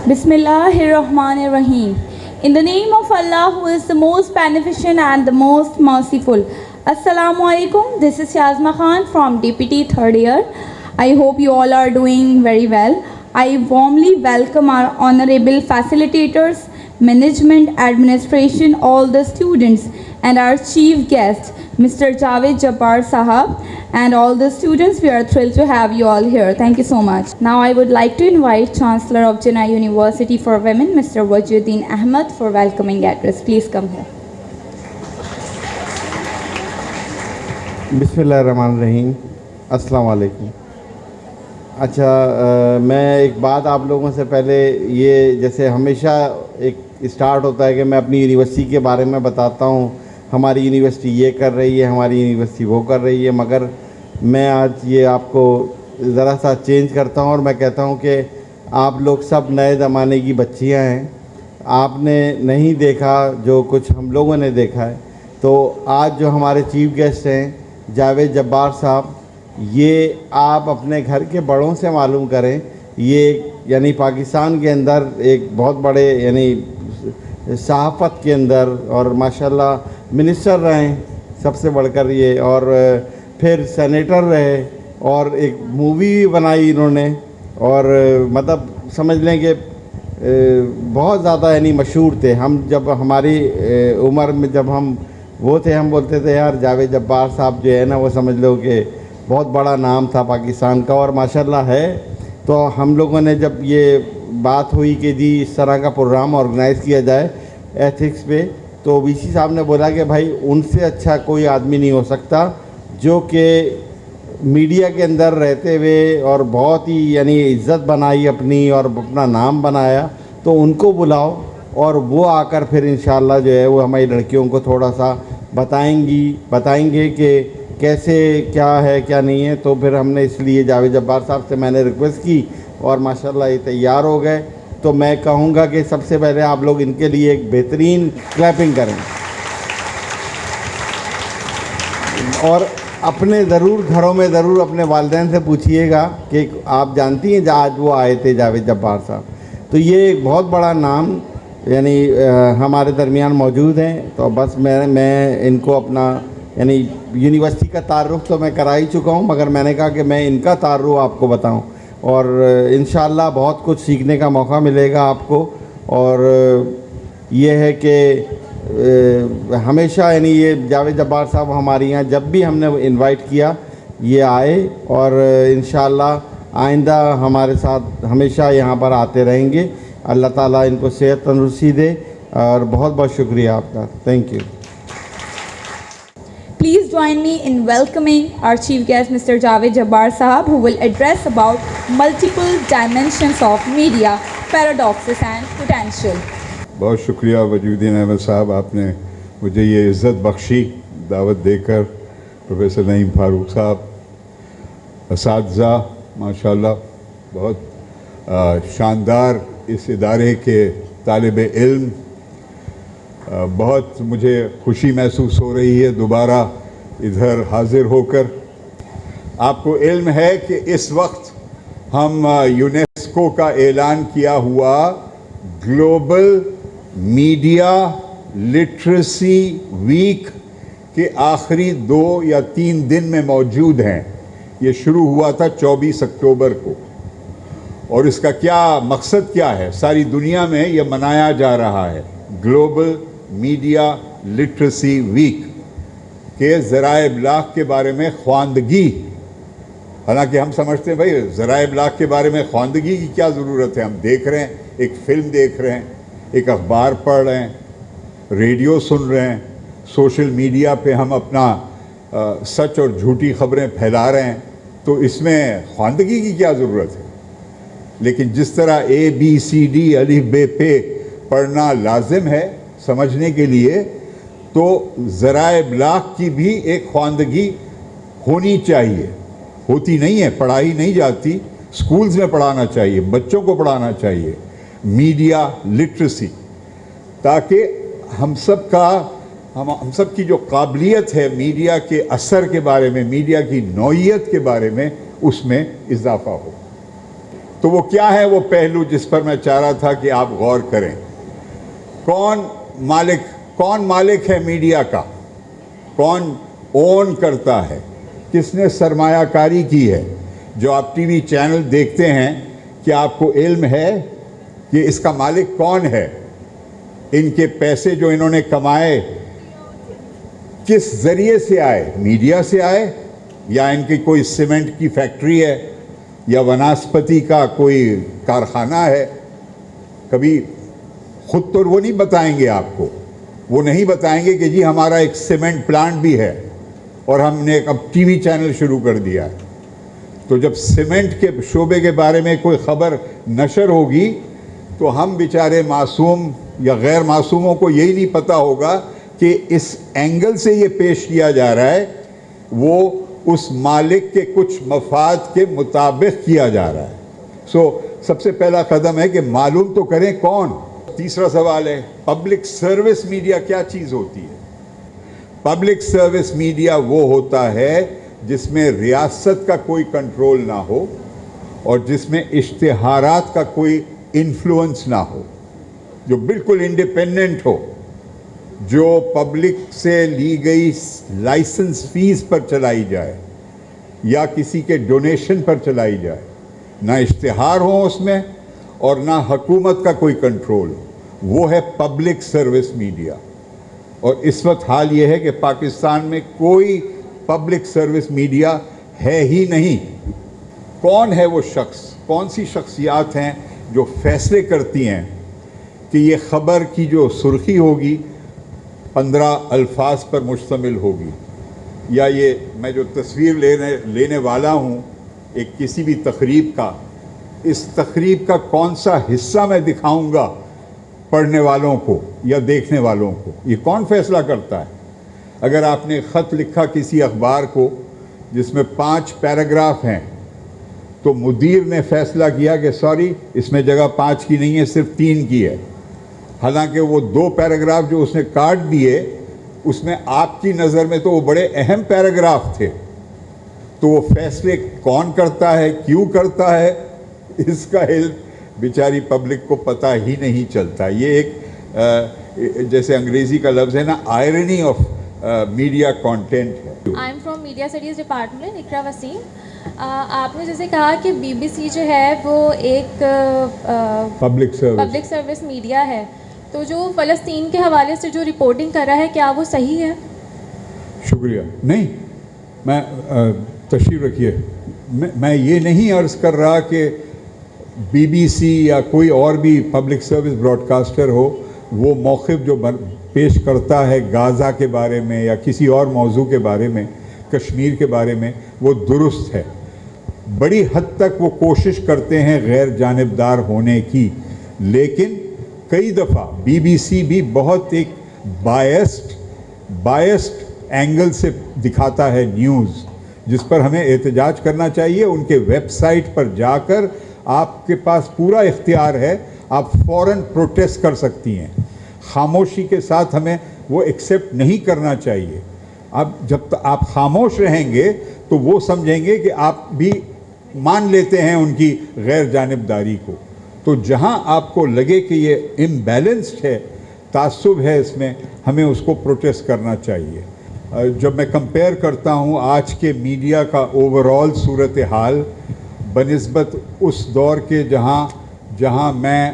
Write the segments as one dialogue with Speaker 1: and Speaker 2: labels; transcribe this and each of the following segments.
Speaker 1: Bismillahirrahmanirrahim. In the name of Allah, who is the most beneficent and the most merciful. Assalamu alaikum. This is Yazma Khan from DPT 3rd year. I hope you all are doing very well. I warmly welcome our honorable facilitators, management, administration, all the students, and our chief guest, Mr. Javed Jabbar Sahab, and all the students. We are thrilled to have you all here. Thank you so much. Now I would like to invite Chancellor of Jinnah University for Women, Mr. Wajuddin Ahmed, for welcoming address. Please come here.
Speaker 2: बिस्मिल्लाहिर्रहमानिर्रहीम, अस्सलाम वालेकुम। अच्छा, मैं एक बात आप लोगों से पहले, ये जैसे हमेशा एक स्टार्ट होता है कि मैं अपनी यूनिवर्सिटी के बारे में बताता हूँ, हमारी यूनिवर्सिटी ये कर रही है, हमारी यूनिवर्सिटी वो कर रही है, मगर मैं आज ये आपको ज़रा सा चेंज करता हूँ और मैं कहता हूँ कि आप लोग सब नए ज़माने की बच्चियाँ हैं, आपने नहीं देखा जो कुछ हम लोगों ने देखा है। तो आज जो हमारे चीफ गेस्ट हैं जावेद जब्बार साहब, ये आप अपने घर के बड़ों से मालूम करें, ये यानी पाकिस्तान के अंदर एक बहुत बड़े यानी सहाफ़त के अंदर और माशाल्लाह मिनिस्टर रहे सबसे बढ़कर ये, और फिर सेनेटर रहे और एक मूवी भी बनाई इन्होंने, और मतलब समझ लें कि बहुत ज़्यादा यानी मशहूर थे। हम जब हमारी उम्र में जब हम वो थे, हम बोलते थे यार जावेद जब्बार साहब जो है ना, वो समझ लो कि बहुत बड़ा नाम था पाकिस्तान का, और माशाल्लाह है। तो हम लोगों ने जब ये बात हुई कि जी इस तरह का प्रोग्राम ऑर्गेनाइज़ किया जाए एथिक्स पे, तो वीसी साहब ने बोला कि भाई उनसे अच्छा कोई आदमी नहीं हो सकता जो कि मीडिया के अंदर रहते हुए और बहुत ही यानी इज़्ज़त बनाई अपनी और अपना नाम बनाया, तो उनको बुलाओ और वो आकर फिर इंशाअल्लाह जो है वो हमारी लड़कियों को थोड़ा सा बताएंगे कि कैसे क्या है क्या नहीं है। तो फिर हमने इसलिए जावेद जब्बार साहब से मैंने रिक्वेस्ट की और माशाल्लाह ये तैयार हो गए। तो मैं कहूँगा कि सबसे पहले आप लोग इनके लिए एक बेहतरीन क्लैपिंग करें, और अपने ज़रूर घरों में ज़रूर अपने वालिदैन से पूछिएगा कि आप जानती हैं आज वो आए थे जावेद जब्बार साहब। तो ये एक बहुत बड़ा नाम यानी हमारे दरमियान मौजूद हैं। तो बस मैं इनको अपना यानी यूनिवर्सिटी का तारुफ तो मैं करा ही चुका हूँ, मगर मैंने कहा कि मैं इनका तारुफ आपको बताऊँ, और इंशाअल्लाह बहुत कुछ सीखने का मौका मिलेगा आपको। और ये है कि हमेशा यानी ये जावेद जब्बार साहब हमारे यहाँ जब भी हमने इनवाइट किया ये आए, और इंशाअल्लाह आइंदा हमारे साथ हमेशा यहाँ पर आते रहेंगे। अल्लाह ताला इनको सेहत तंदुरुस्ती दे, और बहुत बहुत शुक्रिया आपका। Thank you.
Speaker 1: Please join me in welcoming our chief guest, Mr. Javed Jabbar Sahab, who will address about multiple dimensions of media, paradoxes and potential.
Speaker 3: बहुत शुक्रिया वजूद्दीन अहमद साहब, आपने मुझे ये इज़्ज़त बख्शी दावत देकर। प्रोफेसर नईम फारूक साहब, असातिज़ा माशाल्लाह बहुत शानदार इस इदारे के तालिब इल्म, बहुत मुझे खुशी महसूस हो रही है दोबारा इधर हाजिर होकर। आपको इल्म है कि इस वक्त हम यूनेस्को का ऐलान किया हुआ ग्लोबल मीडिया लिटरेसी वीक के आखिरी 2 या 3 दिन में मौजूद हैं। ये शुरू हुआ था 24 अक्टूबर को, और इसका क्या मकसद क्या है, सारी दुनिया में ये मनाया जा रहा है ग्लोबल मीडिया लिटरेसी वीक के ज़राए इब्लाग़ के बारे में ख्वांदगी। हालांकि हम समझते हैं भाई ज़राए इब्लाग़ के बारे में ख्वांदगी की क्या ज़रूरत है, हम देख रहे हैं, एक फ़िल्म देख रहे हैं, एक अखबार पढ़ रहे हैं, रेडियो सुन रहे हैं, सोशल मीडिया पे हम अपना सच और झूठी खबरें फैला रहे हैं, तो इसमें ख्वांदगी की क्या ज़रूरत है। लेकिन जिस तरह ABCD अलिफ बे पे पढ़ना लाजिम है समझने के लिए, तो ज़राए इब्लाग़ की भी एक ख्वांदगी होनी चाहिए। होती नहीं है, पढ़ाई नहीं जाती, स्कूल्स में पढ़ाना चाहिए, बच्चों को पढ़ाना चाहिए मीडिया लिटरेसी, ताकि हम सब की जो काबिलियत है मीडिया के असर के बारे में, मीडिया की नौइयत के बारे में, उसमें इजाफा हो। تو وہ کیا ہے وہ پہلو جس پر میں چاہ رہا تھا کہ آپ غور کریں. کون مالک ہے میڈیا کا؟ کون اون کرتا ہے؟ کس نے سرمایہ کاری کی ہے؟ جو آپ ٹی وی چینل دیکھتے ہیں، کیا آپ کو علم ہے کہ اس کا مالک کون ہے؟ ان کے پیسے جو انہوں نے کمائے کس ذریعے سے آئے؟ میڈیا سے آئے، یا ان کی کوئی سیمنٹ کی فیکٹری ہے، یا وناسپتی کا کوئی کارخانہ ہے؟ کبھی خود تو وہ نہیں بتائیں گے آپ کو. وہ نہیں بتائیں گے کہ جی ہمارا ایک سیمنٹ پلانٹ بھی ہے اور ہم نے اب ٹی وی چینل شروع کر دیا ہے. تو جب سیمنٹ کے شعبے کے بارے میں کوئی خبر نشر ہوگی تو ہم بیچارے معصوم یا غیر معصوموں کو یہی نہیں پتہ ہوگا کہ اس اینگل سے یہ پیش کیا جا رہا ہے وہ اس مالک کے کچھ مفاد کے مطابق کیا جا رہا ہے. سب سے پہلا قدم ہے کہ معلوم تو کریں کون. تیسرا سوال ہے پبلک سروس میڈیا کیا چیز ہوتی ہے؟ پبلک سروس میڈیا وہ ہوتا ہے جس میں ریاست کا کوئی کنٹرول نہ ہو اور جس میں اشتہارات کا کوئی انفلوئنس نہ ہو، جو بالکل انڈیپینڈنٹ ہو، جو پبلک سے لی گئی لائسنس فیس پر چلائی جائے یا کسی کے ڈونیشن پر چلائی جائے. نہ اشتہار ہوں اس میں اور نہ حکومت کا کوئی کنٹرول ہو. وہ ہے پبلک سروس میڈیا. اور اس وقت حال یہ ہے کہ پاکستان میں کوئی پبلک سروس میڈیا ہے ہی نہیں. کون ہے وہ شخص، کون سی شخصیات ہیں جو فیصلے کرتی ہیں کہ یہ خبر کی جو سرخی ہوگی 15 الفاظ پر مشتمل ہوگی، یا یہ میں جو تصویر لینے والا ہوں ایک کسی بھی تقریب کا، اس تقریب کا کون سا حصہ میں دکھاؤں گا پڑھنے والوں کو یا دیکھنے والوں کو؟ یہ کون فیصلہ کرتا ہے؟ اگر آپ نے خط لکھا کسی اخبار کو جس میں 5 پیراگراف ہیں تو مدیر نے فیصلہ کیا کہ سوری اس میں جگہ 5 کی نہیں ہے، صرف 3 کی ہے، حالانکہ وہ 2 پیراگراف جو اس نے کاٹ دیے اس میں آپ کی نظر میں تو وہ بڑے اہم پیراگراف تھے. تو وہ فیصلے کون کرتا ہے، کیوں کرتا ہے، اس کا علم بیچاری پبلک کو پتہ ہی نہیں چلتا. یہ ایک جیسے انگریزی کا لفظ ہے نا، آئرنی آف میڈیا کانٹینٹ ہے.
Speaker 4: I am from media studies department, Iqra Waseem. آپ نے جیسے کہا کہ بی بی سی جو ہے وہ ایک
Speaker 3: پبلک
Speaker 4: سروس میڈیا ہے، تو جو فلسطین کے حوالے سے جو رپورٹنگ کر رہا ہے کیا وہ صحیح ہے؟
Speaker 3: شکریہ. نہیں، میں تشریف رکھیے. میں یہ نہیں عرض کر رہا کہ بی بی سی یا کوئی اور بھی پبلک سروس براڈ کاسٹر ہو وہ موقف جو پیش کرتا ہے غازہ کے بارے میں یا کسی اور موضوع کے بارے میں، کشمیر کے بارے میں، وہ درست ہے. بڑی حد تک وہ کوشش کرتے ہیں غیر جانبدار ہونے کی، لیکن کئی دفعہ بی بی سی بھی بہت ایک بائسڈ اینگل سے دکھاتا ہے نیوز، جس پر ہمیں احتجاج کرنا چاہیے. ان کے ویب سائٹ پر جا کر آپ کے پاس پورا اختیار ہے، آپ فوراً پروٹیسٹ کر سکتی ہیں. خاموشی کے ساتھ ہمیں وہ ایکسیپٹ نہیں کرنا چاہیے. اب جب تک آپ خاموش رہیں گے تو وہ سمجھیں گے کہ آپ بھی مان لیتے ہیں ان کی غیر جانبداری کو. تو جہاں آپ کو لگے کہ یہ امبیلنسڈ ہے، تعصب ہے اس میں، ہمیں اس کو پروٹیسٹ کرنا چاہیے. جب میں کمپیئر کرتا ہوں آج کے میڈیا کا اوورال صورتحال بنسبت اس دور کے جہاں میں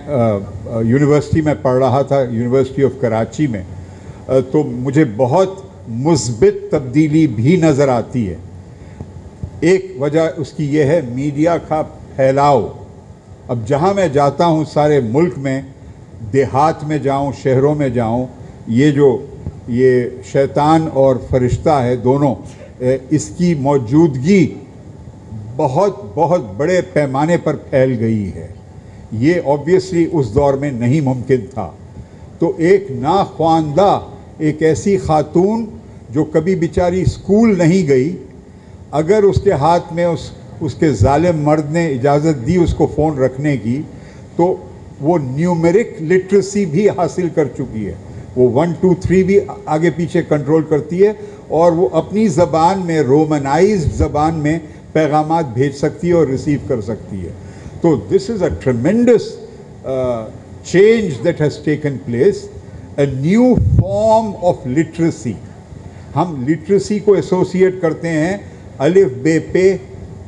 Speaker 3: یونیورسٹی میں پڑھ رہا تھا، یونیورسٹی آف کراچی میں، تو مجھے بہت مثبت تبدیلی بھی نظر آتی ہے. ایک وجہ اس کی یہ ہے میڈیا کا پھیلاؤ. اب جہاں میں جاتا ہوں سارے ملک میں، دیہات میں جاؤں، شہروں میں جاؤں، یہ شیطان اور فرشتہ ہے دونوں، اس کی موجودگی بہت بہت بڑے پیمانے پر پھیل گئی ہے. یہ اوبویسلی اس دور میں نہیں ممکن تھا. تو ایک ناخواندہ، ایک ایسی خاتون جو کبھی بیچاری اسکول نہیں گئی، اگر اس کے ہاتھ میں اس کے ظالم مرد نے اجازت دی اس کو فون رکھنے کی، تو وہ نیومیرک لٹریسی بھی حاصل کر چکی ہے. وہ 1 2 3 بھی آگے پیچھے کنٹرول کرتی ہے، اور وہ اپنی زبان میں، رومنائزڈ زبان میں پیغامات بھیج سکتی ہے اور ریسیو کر سکتی ہے. तो this is a ट्रेमेंडस change that has taken place, a new form of literacy. हम लिटरेसी को एसोसिएट करते हैं अलिफ बे पे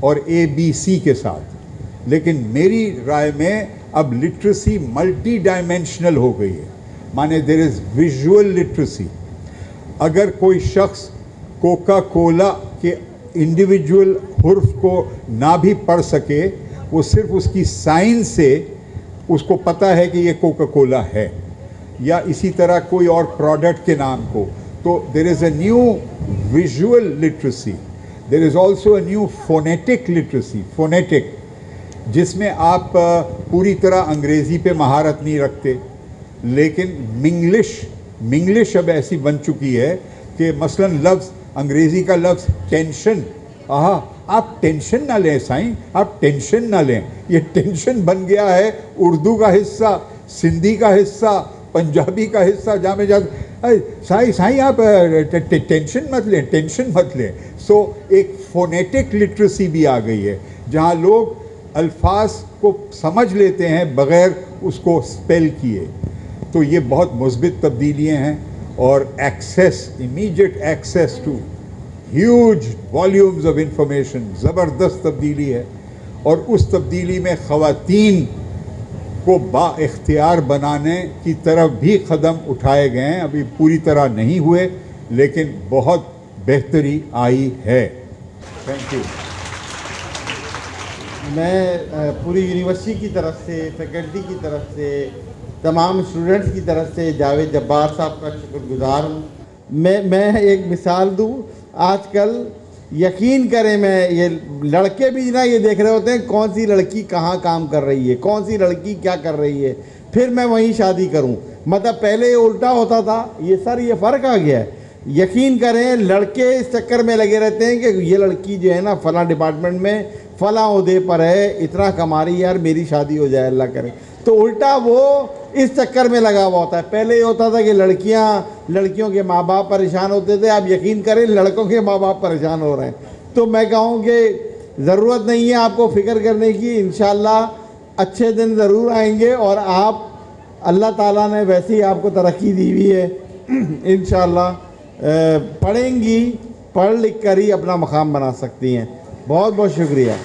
Speaker 3: और ए बी सी के साथ, लेकिन मेरी राय में अब लिटरेसी मल्टी डायमेंशनल हो गई है. माने देयर इज़ विजुअल लिटरेसी. अगर कोई शख्स कोका कोला के इंडिविजुअल हुर्फ को ना भी पढ़ सके, वो सिर्फ उसकी साइन से उसको पता है कि ये कोका कोला है, या इसी तरह कोई और प्रोडक्ट के नाम को. तो there is a new visual literacy. There is also a new phonetic literacy, phonetic, जिसमें आप पूरी तरह अंग्रेज़ी पे महारत नहीं रखते, लेकिन मिंग्लिश अब ऐसी बन चुकी है कि मसलन लफ्ज़, अंग्रेज़ी का लफ्ज़ टेंशन, आप टेंशन ना लें साईं, आप टेंशन ना लें. ये टेंशन बन गया है उर्दू का हिस्सा, सिंधी का हिस्सा, पंजाबी का हिस्सा, जहाँ में जा साईं आप टेंशन मत लें, टेंशन मत लें. सो एक फोनेटिक लिटरेसी भी आ गई है, जहाँ लोग अल्फाज को समझ लेते हैं बग़ैर उसको स्पेल किए. तो ये बहुत मुस्बित तब्दीलियाँ हैं. और access, immediate access to huge volumes of information, ज़बरदस्त तब्दीली है. और उस तब्दीली में ख़वातीन को बाइख्तियार बनाने की तरफ भी कदम उठाए गए हैं. अभी पूरी तरह नहीं हुए, लेकिन बहुत बेहतरी आई है. Thank you.
Speaker 2: मैं पूरी यूनिवर्सिटी की तरफ से, फैकल्टी की तरफ से, तमाम स्टूडेंट्स की तरफ से जावेद जब्बार साहब का शुक्रगुजार हूँ. मैं एक मिसाल दूँ. आजकल यकीन करें, मैं ये लड़के भी ना ये देख रहे होते हैं कौन सी लड़की कहाँ काम कर रही है, कौन सी लड़की क्या कर रही है, फिर मैं वहीं शादी करूं. मतलब पहले ये उल्टा होता था, ये फ़र्क आ गया है. यकीन करें, लड़के इस चक्कर में लगे रहते हैं कि ये लड़की जो है ना फ़लाँ डिपार्टमेंट में फ़लाँ ओहदे पर है, इतना कमा रही है, यार मेरी शादी हो जाए अल्लाह करे. तो उल्टा वो इस चक्कर में लगा हुआ होता है. पहले ये होता था कि लड़कियों के माँ बाप परेशान होते थे. आप यकीन करें, लड़कों के माँ बाप परेशान हो रहे हैं. तो मैं कहूँ कि ज़रूरत नहीं है आपको फ़िक्र करने की. इंशाअल्लाह अच्छे दिन ज़रूर आएंगे, और आप, अल्लाह ताला ने वैसे ही आपको तरक्की दी हुई है. इंशाअल्लाह पढ़ेंगी, पढ़ लिख कर ही अपना मकाम बना सकती हैं. बहुत बहुत शुक्रिया.